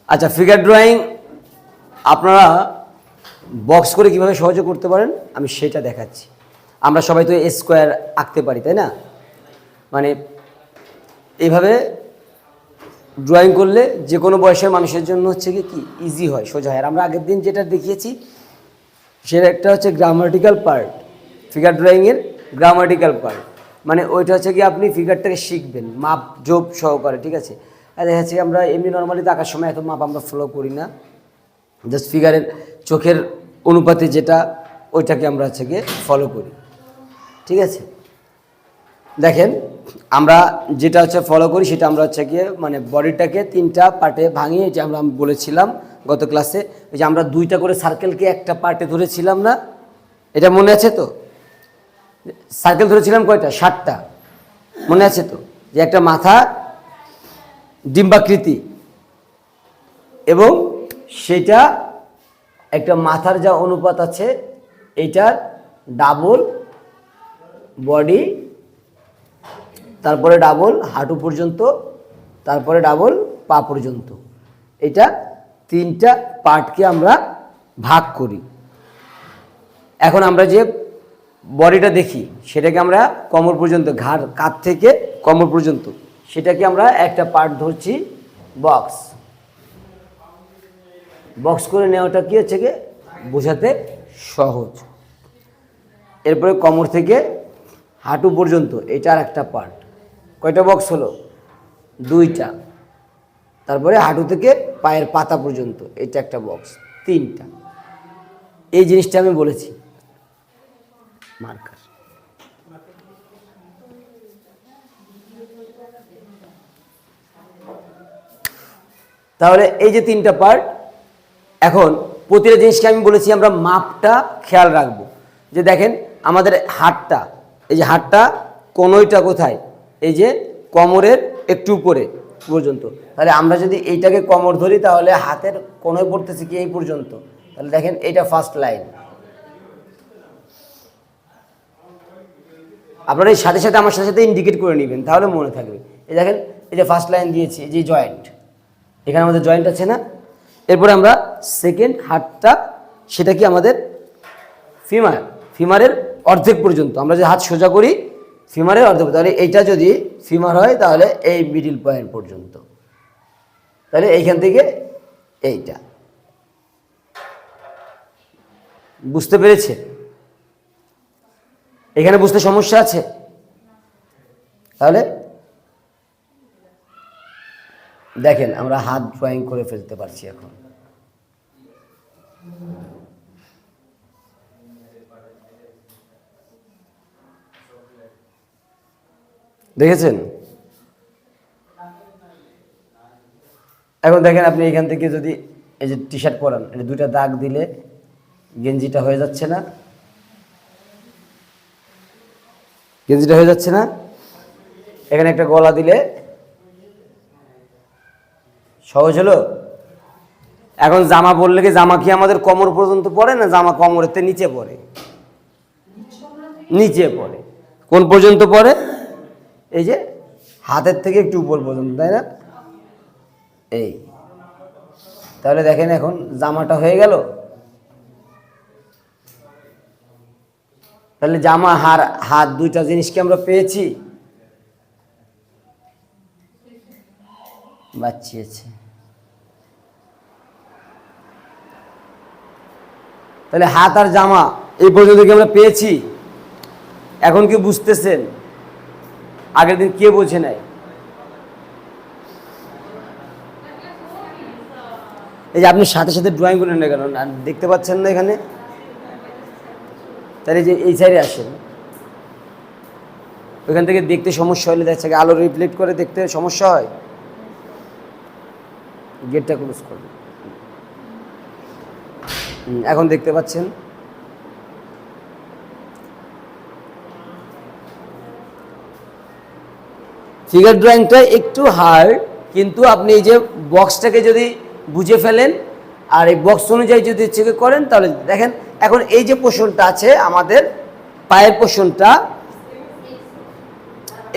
আচ্ছা, figure drawing আপনারা box করে কিভাবে সহজে করতে পারেন আমি সেটা দেখাচ্ছি। আমরা সবাই তো স্কোয়ার আঁকতে পারি, তাই না? মানে এইভাবে ড্রয়িং করলে যে কোনো বয়সের মানুষের জন্য হচ্ছে কি ইজি হয়, সোজা হয়। আর আমরা আগের দিন যেটা দেখিয়েছি সেটা একটা হচ্ছে গ্রামাটিক্যাল পার্ট, ফিগার ড্রয়িংয়ের গ্রামাটিক্যাল পার্ট। মানে ওইটা হচ্ছে কি আপনি ফিগারটাকে শিখবেন মাপ জোপ সহকারে, ঠিক আছে? আর দেখা যাচ্ছে আমরা এমনি নর্মালি তো আঁকার সময় এত মাপ আমরা ফলো করি না, জাস্ট ফিগারের চোখের অনুপাতে যেটা ওইটাকে আমরা হচ্ছে গিয়ে ফলো করি, ঠিক আছে? দেখেন আমরা যেটা হচ্ছে ফলো করি সেটা আমরা হচ্ছে গিয়ে মানে বডিটাকে 3টা পার্টে ভাঙিয়ে, যে আমরা বলেছিলাম গত ক্লাসে, যে আমরা 2টা করে সার্কেলকে একটা পার্টে ধরেছিলাম না, এটা মনে আছে তো? সার্কেল ধরেছিলাম কয়টা? 7টা, মনে আছে তো? যে একটা মাথা ডিম্বাকৃতি এবং সেটা একটা মাথার যা অনুপাত আছে এইটার ডাবল বডি, তারপরে ডাবল হাঁটু পর্যন্ত, তারপরে ডাবল পা পর্যন্ত। এটা 3টা পার্টকে আমরা ভাগ করি। এখন আমরা যে বডিটা দেখি সেটাকে আমরা কোমর পর্যন্ত, ঘাড় কাঁধ থেকে কোমর পর্যন্ত, সেটাকে আমরা একটা পার্ট ধরছি বক্স। বক্স করে নেওয়াটা কি হচ্ছে কি বোঝাতে সহজ। এরপরে কোমর থেকে হাঁটু পর্যন্ত এটার একটা পার্ট, কয়টা বক্স হলো? 2টা। তারপরে হাঁটু থেকে পায়ের পাতা পর্যন্ত এটা একটা বক্স, 3টা। এই জিনিসটা আমি বলেছি মার্কার। তাহলে এই যে 3টা পার্ট, এখন প্রতিটা জিনিসকে আমি বলেছি আমরা মাপটা খেয়াল রাখবো। যে দেখেন আমাদের হাতটা, এই যে হাতটা কোনোইটা কোথায়? এই যে কোমরের একটু উপরে পর্যন্ত। তাহলে আমরা যদি এইটাকে কোমর ধরি তাহলে হাতের কোনোই পড়তেছে কি এই পর্যন্ত। তাহলে দেখেন এটা ফার্স্ট লাইন। আপনারা এই সাথে সাথে আমার সাথে ইন্ডিকেট করে নেবেন, তাহলে মনে থাকবে। এই দেখেন এই যে ফার্স্ট লাইন দিয়েছি, এই যে জয়েন্ট, এখানে আমাদের জয়েন্ট আছে না? এরপরে আমরা সেকেন্ড হাতটা, সেটা কি আমাদের ফিমার, ফিমারের অর্ধেক পর্যন্ত। আমরা যে হাত সোজা করি ফিমারের অর্ধেক, তাহলে এইটা যদি ফিমার হয় তাহলে এই মিডিল পয়েন্ট পর্যন্ত, তাহলে এইখান থেকে এইটা। বুঝতে পেরেছে? এখানে বুঝতে সমস্যা আছে? তাহলে দেখেন আমরা হাত ড্রয়িং করে ফেলতে পারছি এখন। দেখেছেন? এখন দেখেন আপনি এখান থেকে যদি এই যে টি শার্ট পরান, এটা 2টা দাগ দিলে গেঞ্জিটা হয়ে যাচ্ছে না? গেঞ্জিটা হয়ে যাচ্ছে না? এখানে একটা গলা দিলে সহজ হলো। এখন জামা পরলে কি জামা কি আমাদের কোমর পর্যন্ত পড়ে না জামা কোমরের নিচে পড়ে? নিচে পড়ে। কোন পর্যন্ত পড়ে? এই যে হাতের থেকে একটু উপর পর্যন্ত, তাই না? এই তাহলে দেখেন এখন জামাটা হয়ে গেল। তাহলে জামা হাত 2টা জিনিসকে আমরা পেয়েছি। বাঁচিয়েছে। তাহলে হাত আর জামা এই পর্যন্ত কি আমরা পেয়েছি? এখন কি বুঝতেছেন? আগের দিন কে বোঝে নাই? এই যে আপনি সাথে সাথে ড্রয়িং করেন না কেন? দেখতে পাচ্ছেন না এখানে? তাহলে যে এই সাইডে আসেন, ওইখান থেকে দেখতে সমস্যা হলে দেখছে আলো রিফ্লেক্ট করে দেখতে সমস্যা হয়। গেটটা ক্লোজ করবেন। এখন দেখতে পাচ্ছেন? ফিগার ড্রয়িংটা একটু হার্ড, কিন্তু আপনি এই যে বক্সটাকে যদি বুঝে ফেলেন আর এই বক্স অনুযায়ী যদি চেক করেন তাহলে দেখেন এখন এই যে পোর্শনটা আছে আমাদের পায়ের পোর্শনটা,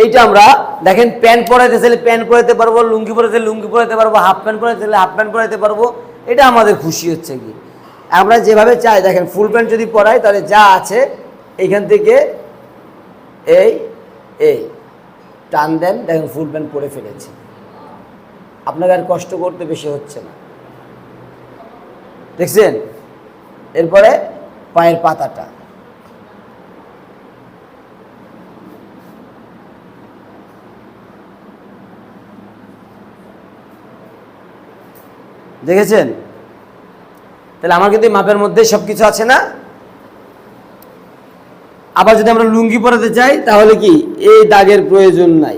এইটা আমরা দেখেন প্যান্ট পরাইতে চাইলে প্যান্ট পরাইতে পারবো, লুঙ্গি পরাইতে লুঙ্গি পরাইতে পারবো, হাফ প্যান্ট পরাইতে চাইলে হাফ প্যান্ট পরাইতে পারবো। এটা আমাদের খুশি হচ্ছে কি আমরা যেভাবে চাই। দেখেন ফুল প্যান্ট যদি পরাই তাহলে যা আছে এইখান থেকে এই এই টান দেন, দেখেন ফুল প্যান্ট পরে ফেলেছে, আপনাকে আর কষ্ট করতে বেশি হচ্ছে না, দেখছেন। এরপরে পায়ের পাতাটা দেখেছেন, তাহলে আমার কিন্তু মাপের মধ্যে সবকিছু আছে না। আবার যদি আমরা লুঙ্গি পরাতে চাই তাহলে কি এই দাগের প্রয়োজন নাই,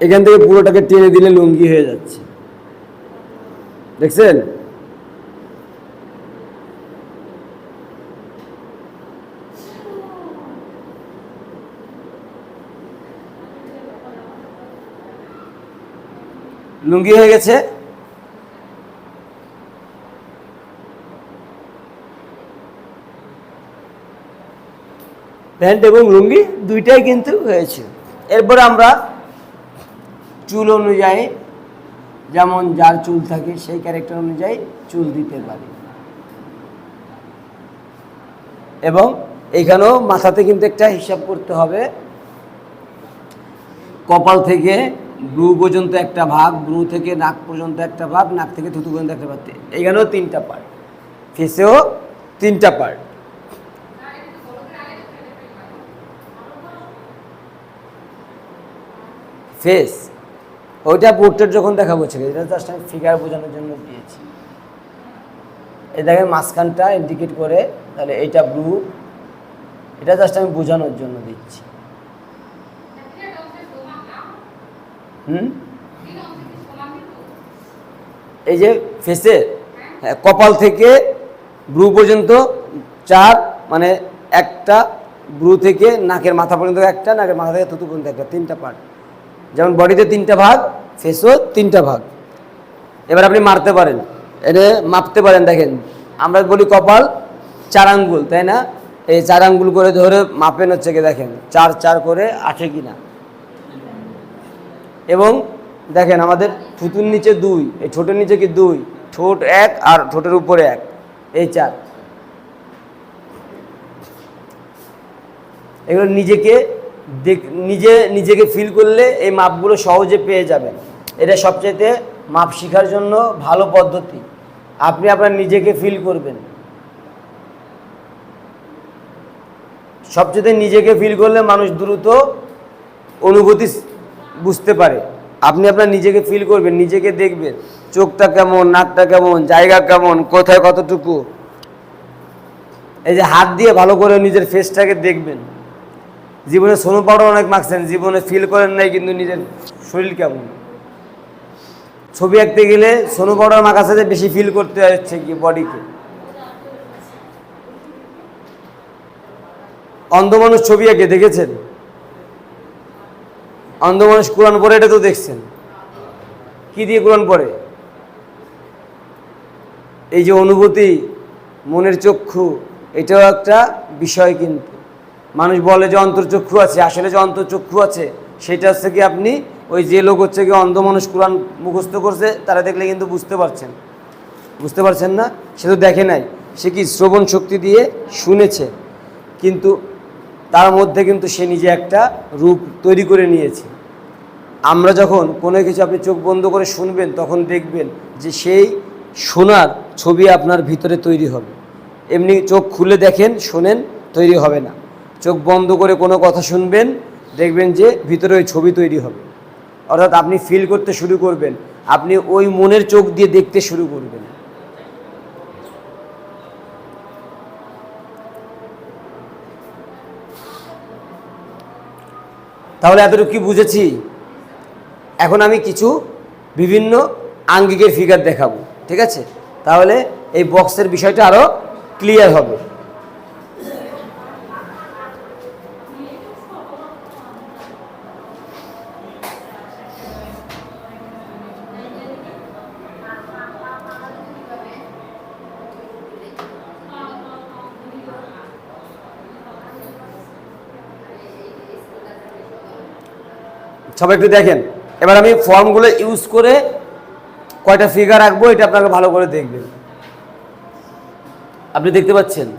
এখান থেকে পুরোটাকে টেনে দিলে লুঙ্গি হয়ে যাচ্ছে, দেখছেন। লুঙ্গি হয়ে গেছে। প্যান্ট এবং লুঙ্গি দুইটাই কিন্তু হয়েছে। এরপরে আমরা চুল অনুযায়ী, যেমন যার চুল থাকে সেই ক্যারেক্টার অনুযায়ী চুল দিতে পারি। এবং এইখানেও মাথাতে কিন্তু একটা হিসাব করতে হবে, কপাল থেকে ব্রু পর্যন্ত একটা ভাগ, ব্রু থেকে নাক পর্যন্ত একটা ভাগ, নাক থেকে থুতু পর্যন্ত একটা ভাগ। এইখানেও 3টা পার্ট, ফেসেও 3টা পার্ট। ফেস ওইটা পোর্ট্রেট যখন দেখাবো, এটা জাস্ট আমি ফিগার বোঝানোর জন্য দিয়েছি। এই দেখেন মাঝখানটা ইন্ডিকেট করে, তাহলে এইটা ব্লু, এটা জাস্ট আমি বোঝানোর জন্য দিচ্ছি। এই যে ফেসে কপাল থেকে ব্রু পর্যন্ত 4, মানে একটা, ব্রু থেকে নাকের মাথা পর্যন্ত একটা, নাকের মাথা থেকে থুতু পর্যন্ত একটা, 3টা পার্ট। যেমন বডিতে 3টা ভাগ, ফেসও 3টা ভাগ। এবার আপনি মারতে পারেন, এটা মাপতে পারেন। দেখেন আমরা বলি কপাল 4 আঙ্গুল, তাই না? এই 4 আঙ্গুল করে ধরে মাপেন হচ্ছে কি, দেখেন 4 4 করে 8 কিনা। এবং দেখেন আমাদের থুতুর নিচে 2, এই ঠোঁটের নিচে কি 2, ঠোঁট 1 আর ঠোঁটের উপরে 1, এই 4। এগুলো নিজেকে ফিল করলে এই মাপগুলো সহজে পেয়ে যাবেন। এটা সবচেয়ে মাপ শেখার জন্য ভালো পদ্ধতি। আপনি আপনার নিজেকে ফিল করবেন, সবচেয়ে নিজেকে ফিল করলে মানুষ দ্রুত অনুভূতি বুঝতে পারে। আপনি আপনার নিজেকে ফিল করবেন, নিজেকে দেখবেন, চোখটা কেমন, নাকটা কেমন, জায়গা কেমন, কোথায় কতটুকু। এই যে হাত দিয়ে ভালো করে নিজের ফেসটাকে দেখবেন। জীবনে সোনো পাউডার অনেক মাখছেন, জীবনে ফিল করেন নাই কিন্তু নিজের শরীর কেমন। ছবি আঁকতে গেলে সোনো পাউডার মাখার সাথে বেশি ফিল করতে হচ্ছে কি বডিকে। অন্ধ মানুষ ছবি আঁকে দেখেছেন? অন্ধ মানুষ কোরআন পড়ে, এটা তো দেখছেন। কি দিয়ে কোরআন পড়ে? এই যে অনুভূতি, মনের চক্ষু, এটাও একটা বিষয়। কিন্তু মানুষ বলে যে অন্তর্চক্ষু আছে, আসলে যে অন্তর্চক্ষু আছে সেটা হচ্ছে কি, আপনি ওই যে লোক হচ্ছে কি অন্ধ মানুষ কোরআন মুখস্থ করছে, তারা দেখলে কিন্তু বুঝতে পারছেন না। সে তো দেখে নাই, সে কি শ্রবণ শক্তি দিয়ে শুনেছে, কিন্তু তার মধ্যে কিন্তু সে নিজে একটা রূপ তৈরি করে নিয়েছে। আমরা যখন কোনো কিছু আপনি চোখ বন্ধ করে শুনবেন, তখন দেখবেন যে সেই শোনার ছবি আপনার ভিতরে তৈরি হবে। এমনি চোখ খুলে দেখেন, শোনেন, তৈরি হবে না। চোখ বন্ধ করে কোনো কথা শুনবেন, দেখবেন যে ভিতরে ওই ছবি তৈরি হবে। অর্থাৎ আপনি ফিল করতে শুরু করবেন, আপনি ওই মনের চোখ দিয়ে দেখতে শুরু করবেন। তাহলে এতটুকু কি বুঝেছি? এখন আমি কিছু বিভিন্ন আঙ্গিকের ফিগার দেখাবো, ঠিক আছে? তাহলে এই বক্সের বিষয়টা আরো ক্লিয়ার হবে। সবাই একটু দেখেন। এবার আমি ফর্মগুলো ইউজ করে কয়টা ফিগার রাখবো এটা আপনাকে ভালো করে দেখবেন। আপনি দেখতে পাচ্ছেন?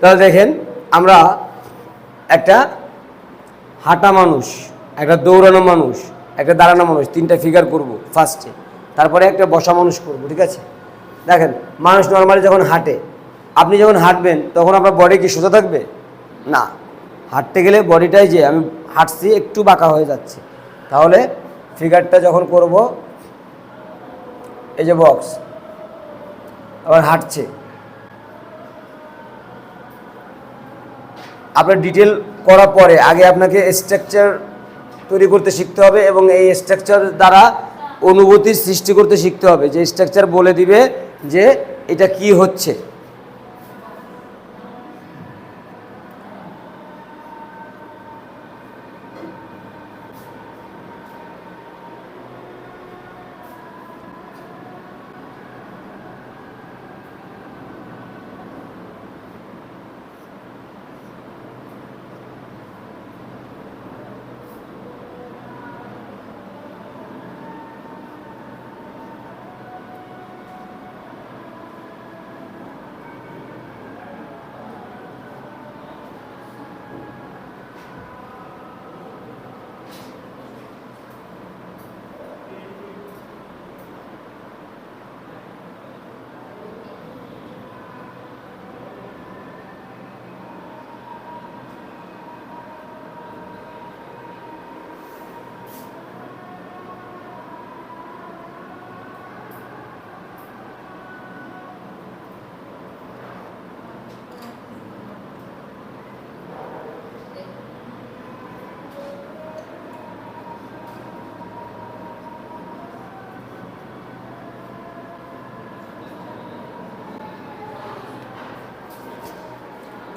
তাহলে দেখেন, আমরা একটা হাঁটা মানুষ, একটা দৌড়ানো মানুষ, একটা দাঁড়ানো মানুষ, তিনটা ফিগার করব ফার্স্টে, তারপরে একটা বসা মানুষ করব, ঠিক আছে? দেখেন, মানুষ নর্মালি যখন হাঁটে, আপনি যখন হাঁটবেন তখন আপনার বডি কি সোজা থাকবে? না, হাঁটতে গেলে বডিটাই যে আমি হাঁটছি একটু বাঁকা হয়ে যাচ্ছে। তাহলে ফিগারটা যখন করব, এই যে বক্স, আবার হাঁটছে, আপনার ডিটেল করার পরে আগে আপনাকে স্ট্রাকচার তৈরি করতে শিখতে হবে এবং এই স্ট্রাকচার দ্বারা অনুভূতির সৃষ্টি করতে শিখতে হবে, যে স্ট্রাকচার বলে দিবে যে এটা কি হচ্ছে।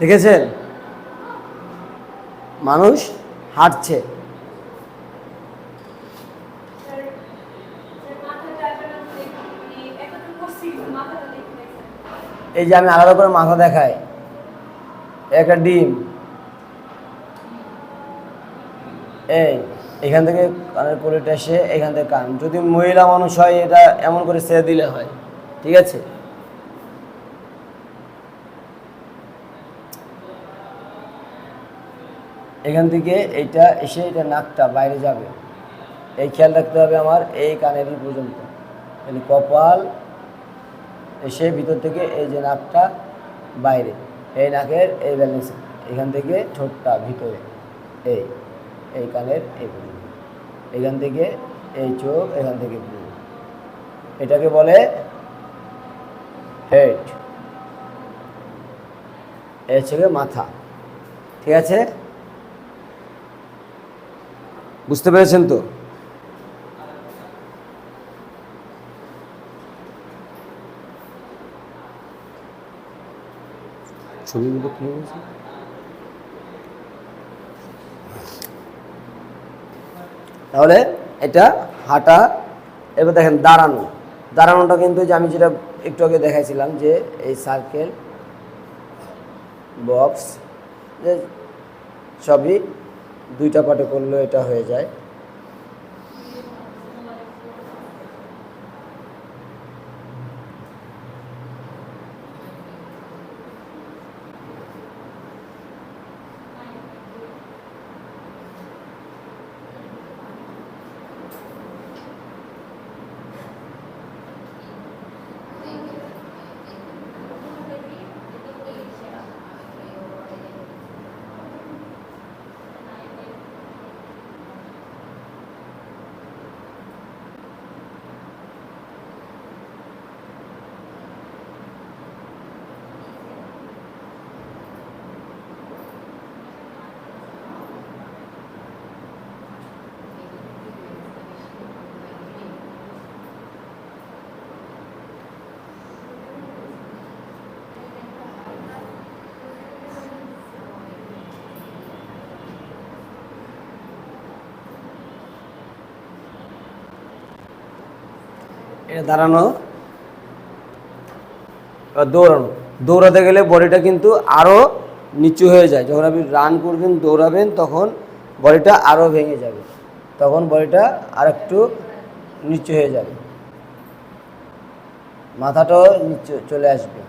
দেখেছেন, মানুষ হাঁটছে, এই যে আমি আলাদা করে মাথা দেখাই, একটা ডিম, এই এখান থেকে কানের পলিটা এসে এখান থেকে কান, যদি মহিলা মানুষ হয় এটা এমন করে ছেড়ে দিলে হয়, ঠিক আছে? এখান থেকে এইটা এসে এটা নাকটা বাইরে যাবে, এই খেয়াল রাখতে হবে আমার, এই কানের পর্যন্ত, এই কপাল এসে ভিতর থেকে এই যে নাকটা বাইরে, এই নাকের এই ব্যালেন্স, এখান থেকে ঠোঁটটা ভিতরে, এই এই কানের এই পর্যন্ত, এখান থেকে এই চোখ, এখান থেকে পুরো, এটাকে বলে হেড, এর থেকে মাথা, ঠিক আছে? বুঝতে পেরেছেন তো? ছবিগুলো কি হয়েছে? তাহলে এটা হাঁটা। এবার দেখেন দাঁড়ানো, দাঁড়ানোটা কিন্তু যে আমি যেটা একটু আগে দেখাইছিলাম যে এই সার্কেল বক্স, যে সবই দুইটা পার্টে করলেও এটা হয়ে যায়। এটা দাঁড়ানো, এবার দৌড়ানো। দৌড়াতে গেলে বডিটা কিন্তু আরও নিচু হয়ে যায়। যখন আপনি রান করবেন, দৌড়াবেন, তখন বডিটা আরও ভেঙে যাবে, তখন বডিটা আর একটু নিচু হয়ে যাবে, মাথাটাও নিচু চলে আসবে।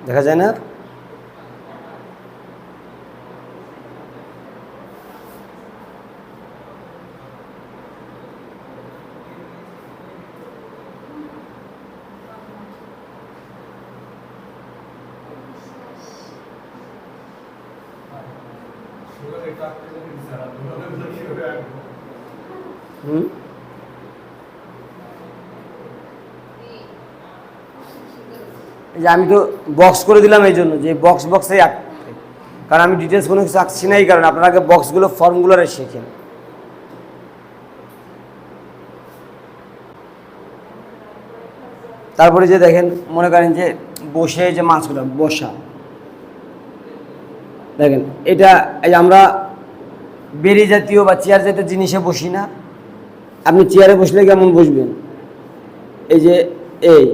দেখা যায় না? হুম, এই যে আমি তো বক্স করে দিলাম এই জন্য যে বক্সেই আঁকতে, কারণ আমি ডিটেলস কোনো কিছু আঁকছি না, এই কারণে আপনারা আগে বক্সগুলো ফর্মগুলো শেখেন। তারপরে যে দেখেন, মনে করেন যে বসে যে মাছগুলো বসা, দেখেন এটা এই আমরা বেরি জাতীয় বা চেয়ার জাতীয় জিনিসে বসি না। আপনি চেয়ারে বসলে কেমন বসবেন? এই যে এই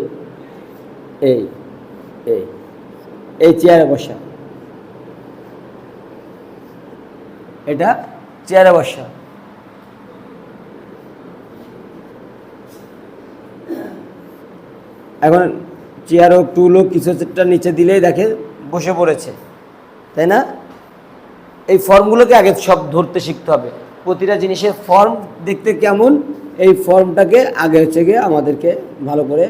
এই এই এই চেয়ারে বসা, এটা চেয়ারে বসা। এখন চেয়ার হোক, টুল হোক, কিছু একটা নিচে দিলেই দেখে বসে পড়েছে, তাই না? এই ফর্মগুলোকে আগে সব ধরতে শিখতে হবে। প্রতিটা জিনিসের ফর্ম দেখতে কেমন, এই ফর্মটাকে আগে হচ্ছে গিয়ে আমাদেরকে ভালো করে